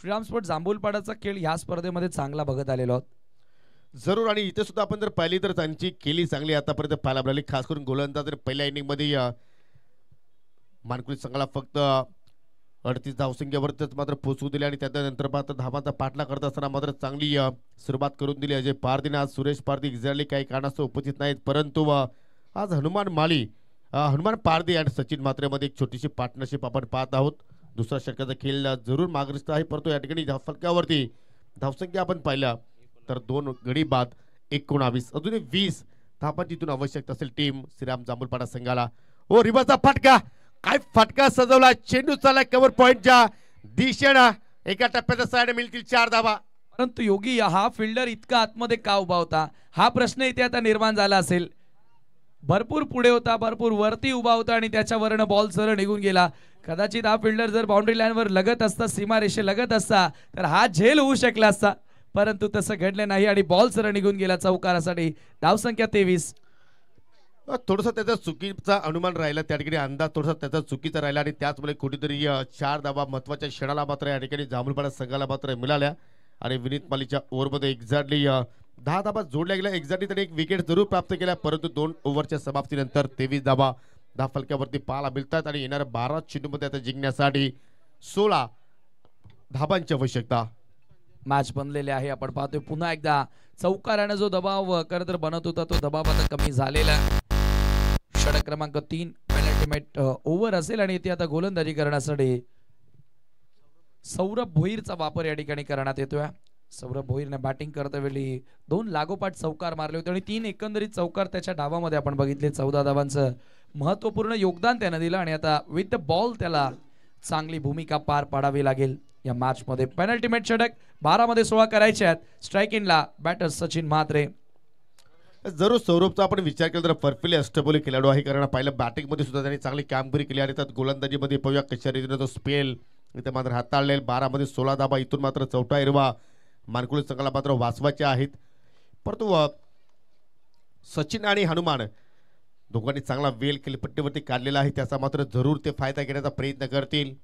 श्रीराम स्पोर्ट जांभूलपाडाचा खेळ ह्या स्पर्धेमध्ये चांगला बघत आलेलो आहोत. जरूर. आणि इथे सुद्धा आपण जर पाहिली तर त्यांची केली चांगली आतापर्यंत पाहायला मिळाली. खास करून गोलंदाज पहिल्या इनिंगमध्ये मानकुली संघाला फक्त 38 धावसंख्येवरच मात्र पोहोचवू दिले आणि त्यानंतर मात्र धावांचा पाठला करत असताना मात्र चांगली सुरुवात करून दिली. अजय पारदीने आज सुरेश पारदी एक्झॅक्टली काही कारणास्तव उपस्थित नाहीत, परंतु आज हनुमान पारदी आणि सचिन मात्रेमध्ये एक छोटीशी पार्टनरशिप आपण पाहत आहोत. दुसरा षटकाचा खेळ जरूर मार्गस्थ आहे, परंतु या ठिकाणी फलकावरती धावसंख्या आपण पाहिल्या तर 2 गडी बाद 19, अजूनही 20 धावा तिथून आवश्यक असेल टीम श्रीराम जांभूलपाडा संघाला. ओ रिबाचा फटका, काय फटका सजवला, चेंडू चालला कव्हर पॉइंटच्या दिशेनं. एका टप्प्याचा साइड मिळतील 4 धावा. परंतु योगी हा फिल्डर इतका आतमध्ये का उभा होता, हा प्रश्न इथे आता निर्माण झाला असेल. भरपूर पुढे होता, भरपूर वरती उभा होता आणि त्याच्यावरनं बॉल सरळ निघून गेला. कदाचित हा फिल्डर जर बाउंड्री लाईनवर लगत असता, सीमारेषे लगत असता, तर हा झेल होऊ शकला असता, परंतु तसं घडलं नाही आणि बॉल सरळ निघून गेला चौकारासाठी. धावसंख्या 23. थोडासा त्याचा चुकीचा अनुमान राहिला त्या ठिकाणी, अंदाज थोडासा त्याचा चुकीचा राहिला आणि त्याचमुळे कुठेतरी 4 धावा महत्वाच्या क्षणाला मात्र या ठिकाणी जांभूलपाडा संघाला मात्र मिळाल्या. आणि विनीत मालीच्या ओव्हरमध्ये एक्झॅक्टली 10 धावा जोडल्या गेल्या. एक्झॅक्टली त्याने एक विकेट जरूर प्राप्त केला, परंतु 2 ओव्हरच्या समाप्तीनंतर 23 धावा फलक्यावरती पाहायला मिळतात आणि येणाऱ्या 12 चेंडूमध्ये आता जिंकण्यासाठी 16 धावांची आवश्यकता. मॅच बनलेले आहे. आपण पाहतोय पुन्हा एकदा चौकाराने जो दबाव खरं तर बनत होता तो दबाव आता कमी झालेला. षटक क्रमांक 3 पेनल्टीमेट ओव्हर असेल आणि इथे आता गोलंदाजी करण्यासाठी सौरभ भोईरचा वापर या ठिकाणी करण्यात येतोय. सौरभ भोईरने बॅटिंग करतेवेळी 2 लागोपाठ चौकार मारले होते आणि 3 एकंदरीत चौकार त्याच्या डावामध्ये आपण बघितले. 14 धावांचं महत्वपूर्ण योगदान त्याने दिलं आणि आता विथ द बॉल त्याला चांगली भूमिका पार पाडावी लागेल या मॅच मध्ये. पेनल्टीमेट षटक 12 मध्ये 16 करायचे आहेत. स्ट्राइक इनला बॅटर सचिन म्हात्रे. जरूर सौरभचा आपण विचार केला तर परफेक्टली अष्टबोली खेळाडू आहे, कारण पहिल्या बॅटिंग मध्ये सुद्धा त्यांनी चांगली कामगिरी केली आणि त्यात गोलंदाजीमध्ये पाहूया कशा रीतीने तो स्पेल इथे मात्र हाताळले. 12 मध्ये 16 धावा, इथून मात्र चौथा हिरवा मानकुली संघाला मात्र वाचवायचे आहेत. परंतु सचिन आणि हनुमान दोघांनी चांगला वेल खेळपट्टीवरती काढलेला आहे, त्याचा मात्र जरूर ते फायदा घेण्याचा प्रयत्न करतील.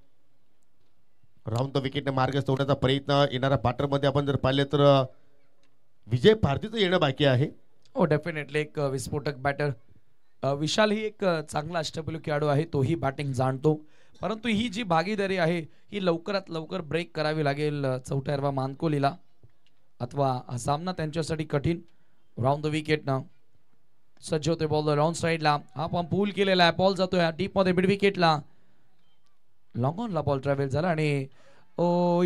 राऊंड द विकेटने मार्गस्थ होण्याचा प्रयत्न येणाऱ्या बॅटरमध्ये आपण जर पाहिले तर विजय भारतीचं येणं बाकी आहे. हो, डेफिनेटली एक विस्फोटक बॅटर. विशाल ही एक चांगला अष्टपैलू खेळाडू आहे, तोही बॅटिंग जाणतो. परंतु ही जी भागीदारी आहे ही लवकरात लवकर ब्रेक करावी लागेल चौटारवा मानकोलीला, अथवा हा सामना त्यांच्यासाठी कठीण. राऊंड द विकेटनं सज्ज होते बॉल राऊंड साईडला. हा पण पूल केलेला आहे, बॉल जातोय डीप मध्ये मिड विकेटला. लॉंग ऑनला बॉल ट्रॅव्हल झाला आणि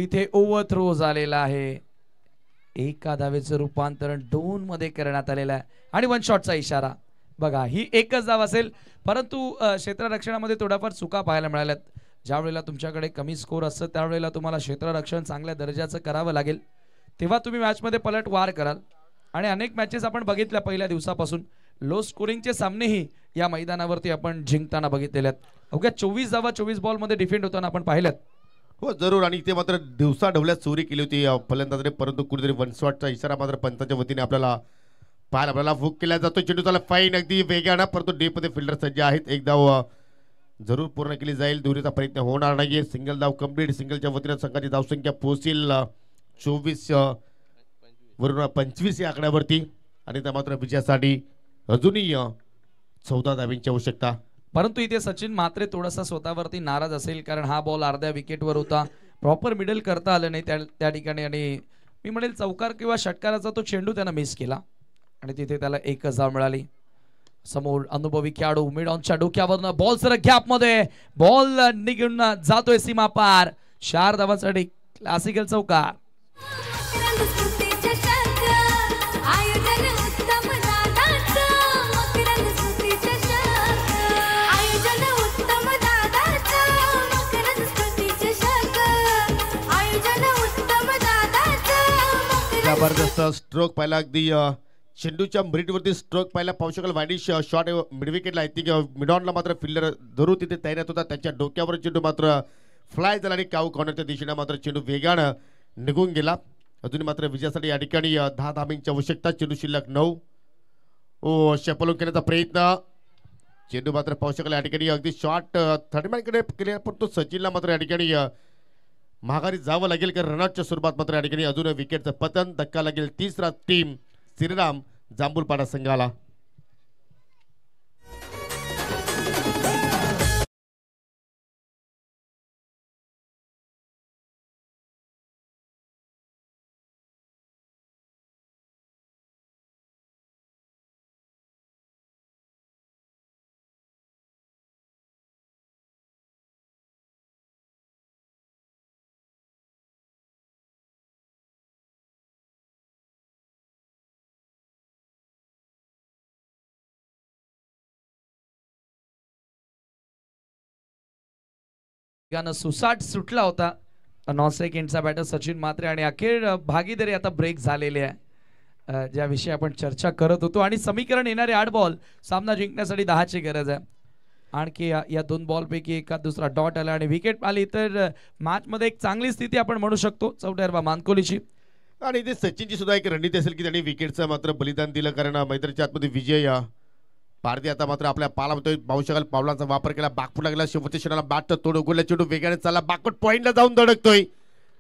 इथे ओव्हर थ्रो झालेला आहे. एका धावेचं रूपांतरण 2 मध्ये करण्यात आलेलं आहे आणि 1 शॉटचा इशारा. बघा, ही एकच धाव असेल, परंतु क्षेत्ररक्षणामध्ये थोड्याफार चुका पाहायला मिळाल्यात. ज्या वेळेला तुमच्याकडे कमी स्कोर असतं त्यावेळेला तुम्हाला क्षेत्ररक्षण चांगल्या दर्जाचं करावं लागेल, तेव्हा तुम्ही मॅचमध्ये पलटवार कराल. आणि अनेक मॅचेस आपण बघितल्या पहिल्या दिवसापासून, लो स्कोरिंगचे सामनेही या मैदानावरती आपण जिंकताना बघितलेले आहेत. अवघ्या 24 धावा 24 बॉलमध्ये डिफेंड होताना आपण पाहिल्यात. हो जरूर. आणि इथे मात्र दिवसा ढवल्यात चोरी केली होती फलंदाजाने, परंतु कुठेतरी 1 शॉटचा इशारा मात्र पंचाच्या वतीने आपल्याला पाहायला आपल्याला हुक केला जातो. चेंडू त्याला फाईन अगदी वेगानं, परंतु डीप मध्ये फिल्डर सज्ज आहेत. एक धाव जरूर पूर्ण केली जाईल, दुरीचा प्रयत्न होणार नाहीये. सिंगल धाव कंप्लीट. सिंगलच्या वतीने संघाची धावसंख्या पोहोचेल 24 वरून 25 या आकड्यावरती आणि त्या मात्र विजयासाठी अजूनही 14 धावांची आवश्यकता. परंतु इथे सचिन म्हात्रे थोडासा स्वतःवरती नाराज असेल, कारण हा बॉल अर्ध्या विकेटवर होता, प्रॉपर मिडल करता आलं नाही त्या ठिकाणी आणि मी म्हणेल चौकार किंवा षटकाराचा तो चेंडू त्यानं मिस केला आणि तिथे त्याला 1 धाव मिळाली. समोर अनुभवी खेळाडू मिड ऑनच्या डोक्यावरनं बॉल सर गॅप मध्ये बॉल निघून जातोय सीमा पार. 4 धावांसाठी क्लासिकल चौकार. जबरदस्त स्ट्रोक पाहिला, अगदी चेंडूच्या मिडवरती स्ट्रोक पाहिला पाहू शकाल. वाईडिश शॉट मिड विकेटला. आय थिंक मिडॉनला मात्र फिल्डर जरूर तिथे तैनात होता, त्याच्या डोक्यावर चेंडू मात्र फ्लाय झाला आणि काऊ कॉर्नरच्या दिशेने मात्र चेंडू वेगानं निघून गेला. अजून मात्र विजयासाठी या ठिकाणी 10 धावांची आवश्यकता. चेंडू शिल्लक 9. ओ शेपलून करण्याचा प्रयत्न. चेंडू मात्र पाहू शकला या ठिकाणी अगदी शॉर्ट थर्डमॅनकडे केले पण तो सचिनला मात्र या ठिकाणी माघारी जावं लागेल कारण रनआउटच्या स्वरूपात मात्र या ठिकाणी अजून विकेटचं पतन. धक्का लागेल तिसरा टीम श्रीराम जांभूलपाडा संघाला. गाणं सुसाट सुटला होता नॉन सेकंडचा बॅटर सचिन मात्रे आणि अखेर भागीदारी आता ब्रेक झालेले आहे ज्याविषयी आपण चर्चा करत होतो आणि समीकरण येणारे 8 बॉल सामना जिंकण्यासाठी 10 ची गरज आहे. आणखी या 2 बॉल पैकी एखाद दुसरा डॉट आला आणि विकेट आली तर मॅच मध्ये एक चांगली स्थिती आपण म्हणू शकतो चौटायर्वा मानकोलीची. आणि ते सचिनची सुद्धा एक रणनीती असेल की त्यांनी विकेटचं मात्र बलिदान दिलं कारण मैदानाच्या आतमध्ये विजय पारदी आता मात्र आपल्या पालामध्ये पाहू शकाल पावलांचा वापर केला. बागपूरला गेला शेवटच्या क्षणाला बॅट तोड उघडला. चेंडू वेगाने चालला बाकट पॉइंटला जाऊन धडकतोय.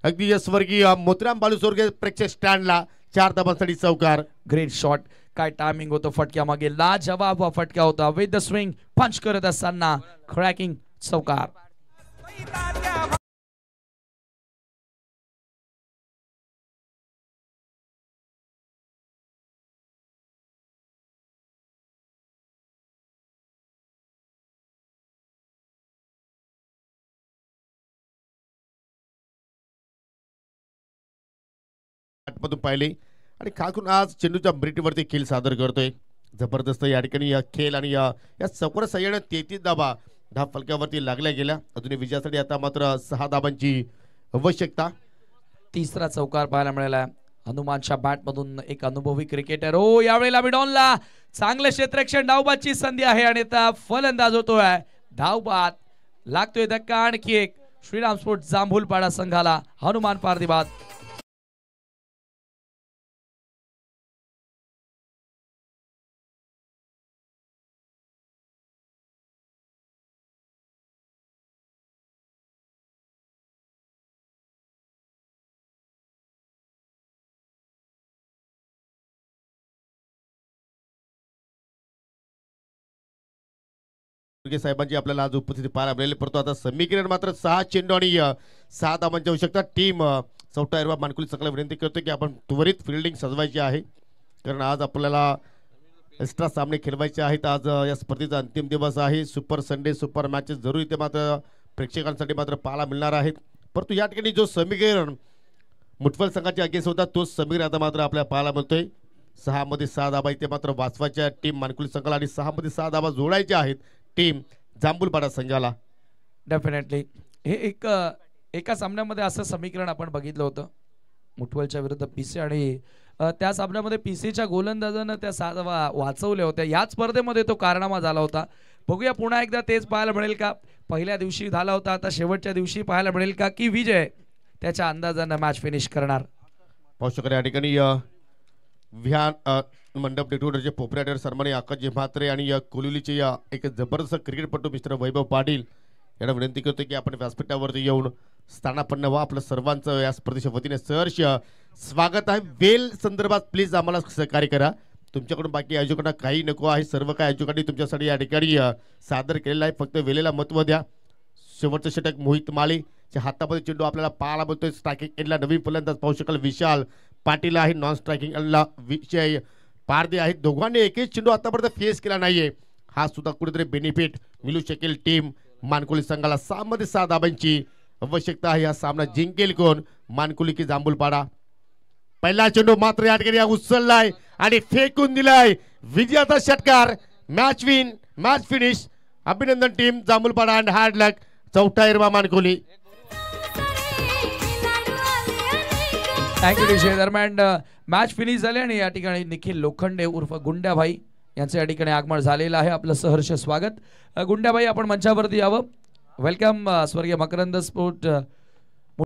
अगदी स्वर्गीय मोतीराम बालुस्वर्गीय प्रेक्षक स्टँडला 4 धावांसाठी चौकार. Great shot. काय टायमिंग होतं फटक्या मागे लाजवाब फटका होता. विथ द स्विंग पंच करत असताना क्रॅकिंग चौकार. मधून पाहिले आणि खाकून आज चेंडूच्या ब्रिटीवरती खेळ सादर करतोय. जबरदस्त या ठिकाणी या खेळ आणि या चौकार सह्याने 33 धावा फलकावरती लागल्या गेल्या. अजून विजयासाठी आता मात्र 6 धावांची आवश्यकता. तिसरा चौकार पाहायला मिळाला हनुमानच्या बॅट मधून एक अनुभवी क्रिकेटर. ओ यावेळेला मिडॉनला चांगले क्षेत्ररक्षण धावबादची संधी आहे आणि आता फलंदाज होतोय धावबाद लागतोय धक्का. आणखी एक श्रीराम स्पोर्ट्स जांभूलपाडा संघाला हनुमान पारदीबाद. साहेबांची आपल्याला आज उपस्थिती पाहायला मिळाली परंतु आता समीकरण मात्र 6 चेंडू आणि 6 धावांची आवश्यकता. टीम चौटायर्वा मानकुली संघाला विनंती करतो की आपण त्वरित फिल्डिंग सजवायची आहे कारण आज आपल्याला एक्स्ट्रा सामने खेळवायचे आहेत. आज या स्पर्धेचा अंतिम दिवस आहे. सुपर संडे सुपर मॅचेस जरूर इथे मात्र प्रेक्षकांसाठी मात्र पाहायला मिळणार आहेत. परंतु या ठिकाणी जो समीकरण मुठवल संघाच्या अगेन्स्ट होता तोच समीकरण आता मात्र आपल्याला पाहायला मिळतोय. 6 मध्ये 6 धावा इथे मात्र वाचवायच्या टीम मानकुली संघाला आणि 6 मध्ये 6 धावा जोडायच्या आहेत टीम जांभूलपाडा संघाला. डेफिनेटली हे एका सामन्यामध्ये असं समीकरण आपण बघितलं होतं मुठवलच्या विरुद्ध पीसी आणि त्या सामन्यामध्ये पीसीच्या गोलंदाजानं त्या 6 धावा वाचवल्या होत्या. याच स्पर्धेमध्ये तो कारनामा झाला होता. बघूया पुन्हा एकदा तेच पाहायला मिळेल का. पहिल्या दिवशी झाला होता आता शेवटच्या दिवशी पाहायला मिळेल का की विजय त्याच्या अंदाजानं मॅच फिनिश करणार. पाहू शकता या ठिकाणी विहान मंडप डेटोडरचे पोपरेटर सन्मानी आकाशजी म्हात्रे आणि या कोलिवलीचे या एक जबरदस्त क्रिकेटपटू मिस्टर वैभव पाटील यांना विनंती करतो की आपण व्यासपीठावरती येऊन स्थानापन्न व्हा. आपलं सर्वांचं या स्पर्धेच्या वतीने सहर्ष स्वागत आहे. वेल संदर्भात प्लीज आम्हाला सहकार्य करा. तुमच्याकडून बाकी आयोजकांना काही नको आहे. सर्व काही आयोजकांनी तुमच्यासाठी या ठिकाणी सादर केलेलं आहे. फक्त वेलेला महत्त्व द्या. शेवटचं षटक मोहित माळीच्या हातामध्ये चेंडू आपल्याला पाहायला मिळतोय. स्ट्रायकिंग एंडला नवीन फलंदाज पाहू शकाल विशाल पाटील आहे. नॉन स्ट्रायकिंग एंडला विजय पारदे आहेत. दोघांनी एकच चेंडू आतापर्यंत फेस केला नाहीये. हा सुद्धा कुठेतरी बेनिफिट मिळू शकेल टीम मानकुली संघाला. 6 मध्ये 6 धावांची आवश्यकता आहे. हा सामना जिंकेल कोण मानकुली की जांभूलपाडा. पहिला चेंडू मात्र या ठिकाणी उचललाय आणि फेकून दिलाय. विजयाचा षटकार. Match win match finish. अभिनंदन team Jambhulpada and hard luck चौटायर्वा मानकुली. थँक्यू विजय. दरम्यान मॅच फिनिश झाले आणि या ठिकाणी निखिल लोखंडे उर्फ गुंड्याभाई यांचं या ठिकाणी आगमन झालेलं आहे. आपलं सहर्ष स्वागत. गुंड्याभाई आपण मंचावरती यावं. वेलकम स्वर्गीय मकरंद स्पोर्ट